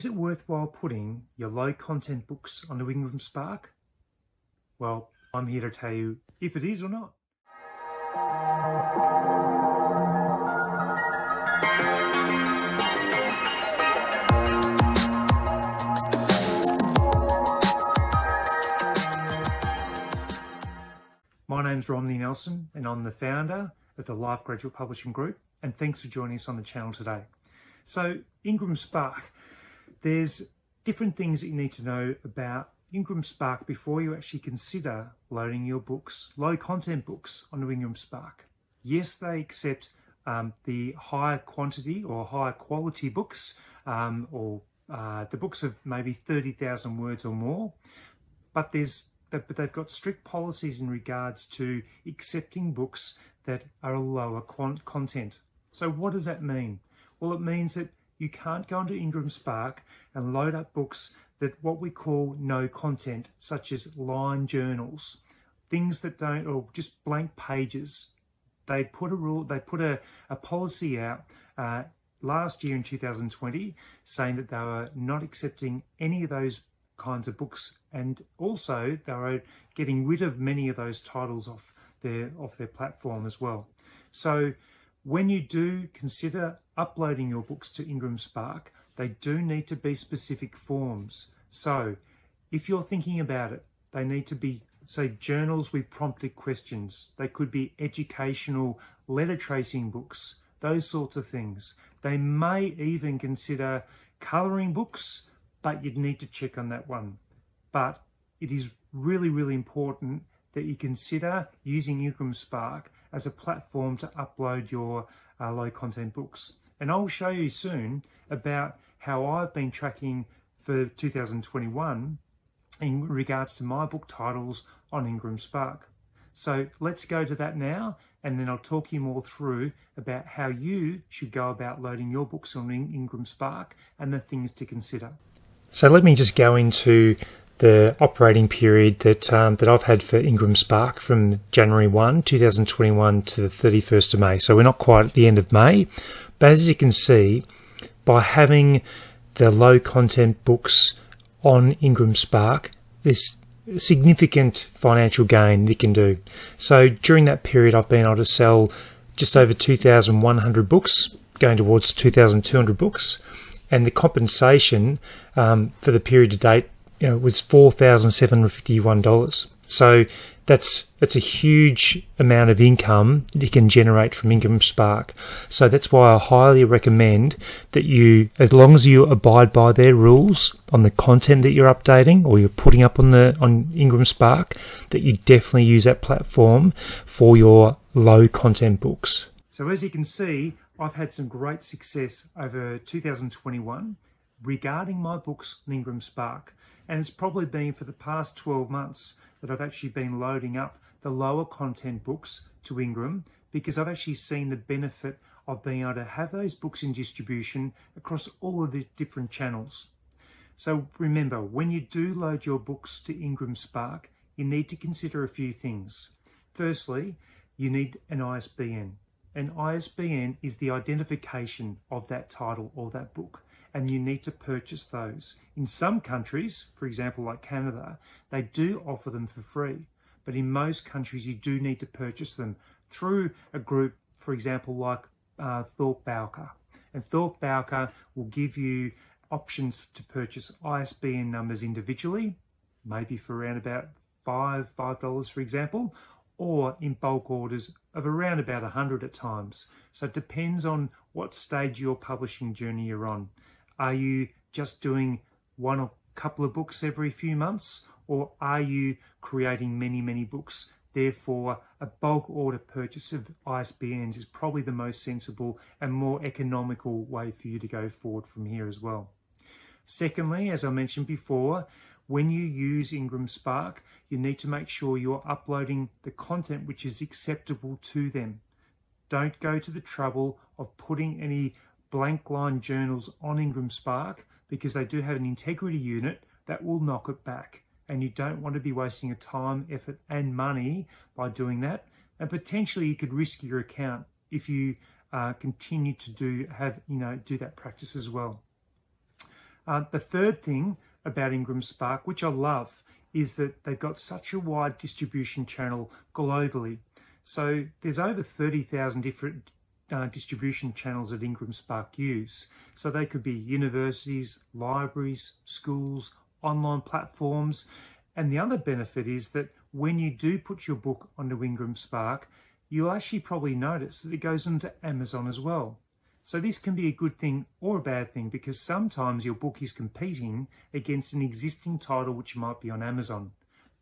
Is it worthwhile putting your low content books onto IngramSpark? Well, I'm here to tell you if it is or not. My name's Romney Nelson and I'm the founder of the Life Graduate Publishing Group, and thanks for joining us on the channel today. So IngramSpark, there's different things that you need to know about IngramSpark before you actually consider loading your books, low content books, onto IngramSpark. Yes, they accept the higher quantity or higher quality books, or the books of maybe 30,000 words or more, but they've got strict policies in regards to accepting books that are lower content. So what does that mean? Well, it means that you can't go into IngramSpark and load up books that what we call no content, such as line journals, things that don't, or just blank pages. They put a policy out last year in 2020 saying that they were not accepting any of those kinds of books, and also they were getting rid of many of those titles off their platform as well. So when you do consider uploading your books to IngramSpark, they do need to be specific forms. So if you're thinking about it, they need to be, say, journals with prompted questions. They could be educational letter tracing books, those sorts of things. They may even consider colouring books, but you'd need to check on that one. But it is really, really important that you consider using IngramSpark as a platform to upload your low content books. And I'll show you soon about how I've been tracking for 2021 in regards to my book titles on IngramSpark. So let's go to that now, and then I'll talk you more through about how you should go about loading your books on IngramSpark and the things to consider. So let me just go into the operating period that I've had for IngramSpark from January 1, 2021 to the 31st of May. So we're not quite at the end of May, but as you can see, by having the low content books on IngramSpark, there's significant financial gain you can do. So during that period, I've been able to sell just over 2,100 books, going towards 2,200 books. And the compensation for the period to date, was $4,751. So that's a huge amount of income that you can generate from IngramSpark. So that's why I highly recommend that you, as long as you abide by their rules on the content that you're updating or you're putting up on IngramSpark, that you definitely use that platform for your low content books. So as you can see, I've had some great success over 2021 regarding my books on IngramSpark. And it's probably been for the past 12 months that I've actually been loading up the lower content books to Ingram, because I've actually seen the benefit of being able to have those books in distribution across all of the different channels. So remember, when you do load your books to IngramSpark, you need to consider a few things. Firstly, you need an ISBN. An ISBN is the identification of that title or that book, and you need to purchase those. In some countries, for example like Canada, they do offer them for free, but in most countries you do need to purchase them through a group, for example like Thorpe Bowker. And Thorpe Bowker will give you options to purchase ISBN numbers individually, maybe for around about $5 for example, or in bulk orders of around about 100 at times. So it depends on what stage of your publishing journey you're on. Are you just doing one or couple of books every few months, or are you creating many, many books? Therefore, a bulk order purchase of ISBNs is probably the most sensible and more economical way for you to go forward from here as well. Secondly, as I mentioned before, when you use IngramSpark, you need to make sure you're uploading the content which is acceptable to them. Don't go to the trouble of putting any blank line journals on IngramSpark, because they do have an integrity unit that will knock it back. And you don't want to be wasting your time, effort and money by doing that. And potentially you could risk your account if you continue to do that practice as well. The third thing about IngramSpark, which I love, is that they've got such a wide distribution channel globally. So there's over 30,000 different distribution channels that IngramSpark use. So they could be universities, libraries, schools, online platforms. And the other benefit is that when you do put your book onto IngramSpark, you'll actually probably notice that it goes into Amazon as well. So this can be a good thing or a bad thing, because sometimes your book is competing against an existing title which might be on Amazon.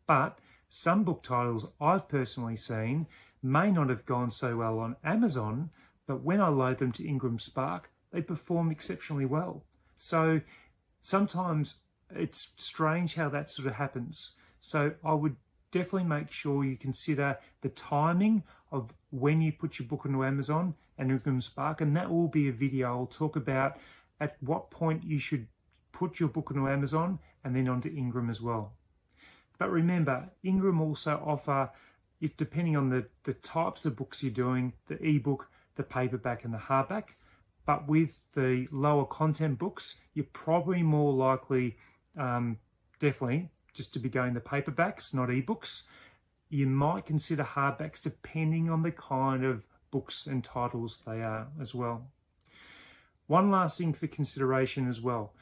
But some book titles I've personally seen may not have gone so well on Amazon, but when I load them to IngramSpark, they perform exceptionally well. So sometimes it's strange how that sort of happens. So I would definitely make sure you consider the timing of when you put your book onto Amazon and IngramSpark, and that will be a video I'll talk about at what point you should put your book onto Amazon and then onto Ingram as well. But remember, Ingram also offer, if depending on the types of books you're doing, the ebook, the paperback and the hardback. But with the lower content books, you're probably more likely, definitely, just to be going the paperbacks, not ebooks. You might consider hardbacks depending on the kind of books and titles they are as well. One last thing for consideration as well.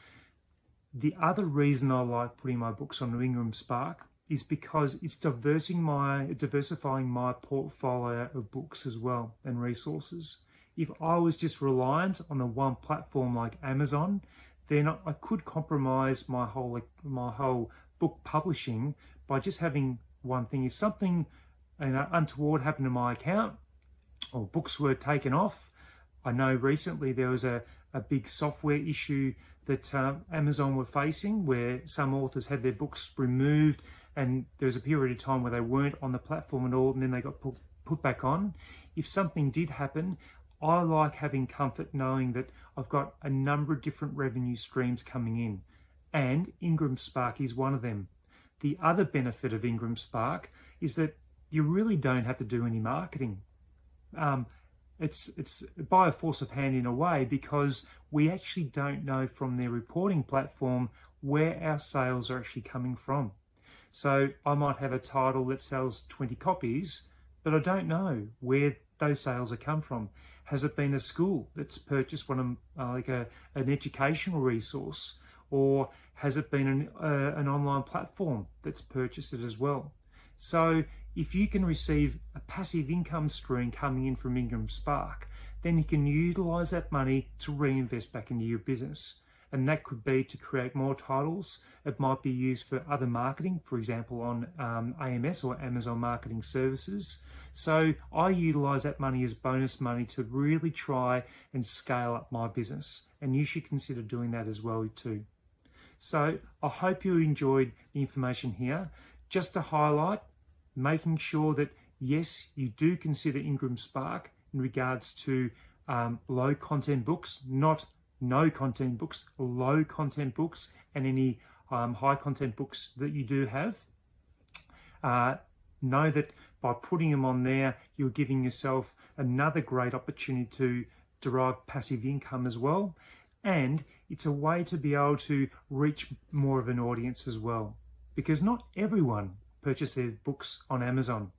The other reason I like putting my books on IngramSpark is because it's diversifying my portfolio of books as well and resources. If I was just reliant on the one platform like Amazon, then I could compromise my whole book publishing by just having one thing. If something untoward happened to my account, or books were taken off. I know recently there was a big software issue that Amazon were facing, where some authors had their books removed, and there was a period of time where they weren't on the platform at all, and then they got put back on. If something did happen, I like having comfort knowing that I've got a number of different revenue streams coming in, and IngramSpark is one of them. The other benefit of IngramSpark is that you really don't have to do any marketing. It's by a force of hand in a way, because we actually don't know from their reporting platform where our sales are actually coming from. So I might have a title that sells 20 copies, but I don't know where those sales have come from. Has it been a school that's purchased one of an educational resource, or has it been an online platform that's purchased it as well? So if you can receive a passive income stream coming in from IngramSpark, then you can utilize that money to reinvest back into your business. And that could be to create more titles. It might be used for other marketing, for example, on AMS or Amazon Marketing Services. So I utilize that money as bonus money to really try and scale up my business. And you should consider doing that as well too. So I hope you enjoyed the information here. Just to highlight, making sure that, yes, you do consider IngramSpark in regards to low content books, not no content books, low content books, and any high content books that you do have. Know that by putting them on there, you're giving yourself another great opportunity to derive passive income as well. And it's a way to be able to reach more of an audience as well, because not everyone purchase their books on Amazon.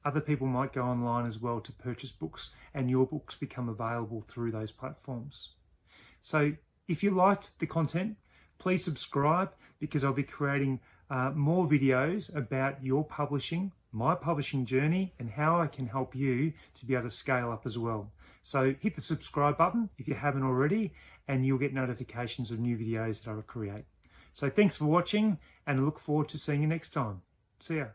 Other people might go online as well to purchase books, and your books become available through those platforms. So if you liked the content, please subscribe, because I'll be creating more videos about your publishing, my publishing journey, and how I can help you to be able to scale up as well. So hit the subscribe button if you haven't already, and you'll get notifications of new videos that I will create. So thanks for watching, and I look forward to seeing you next time. See ya.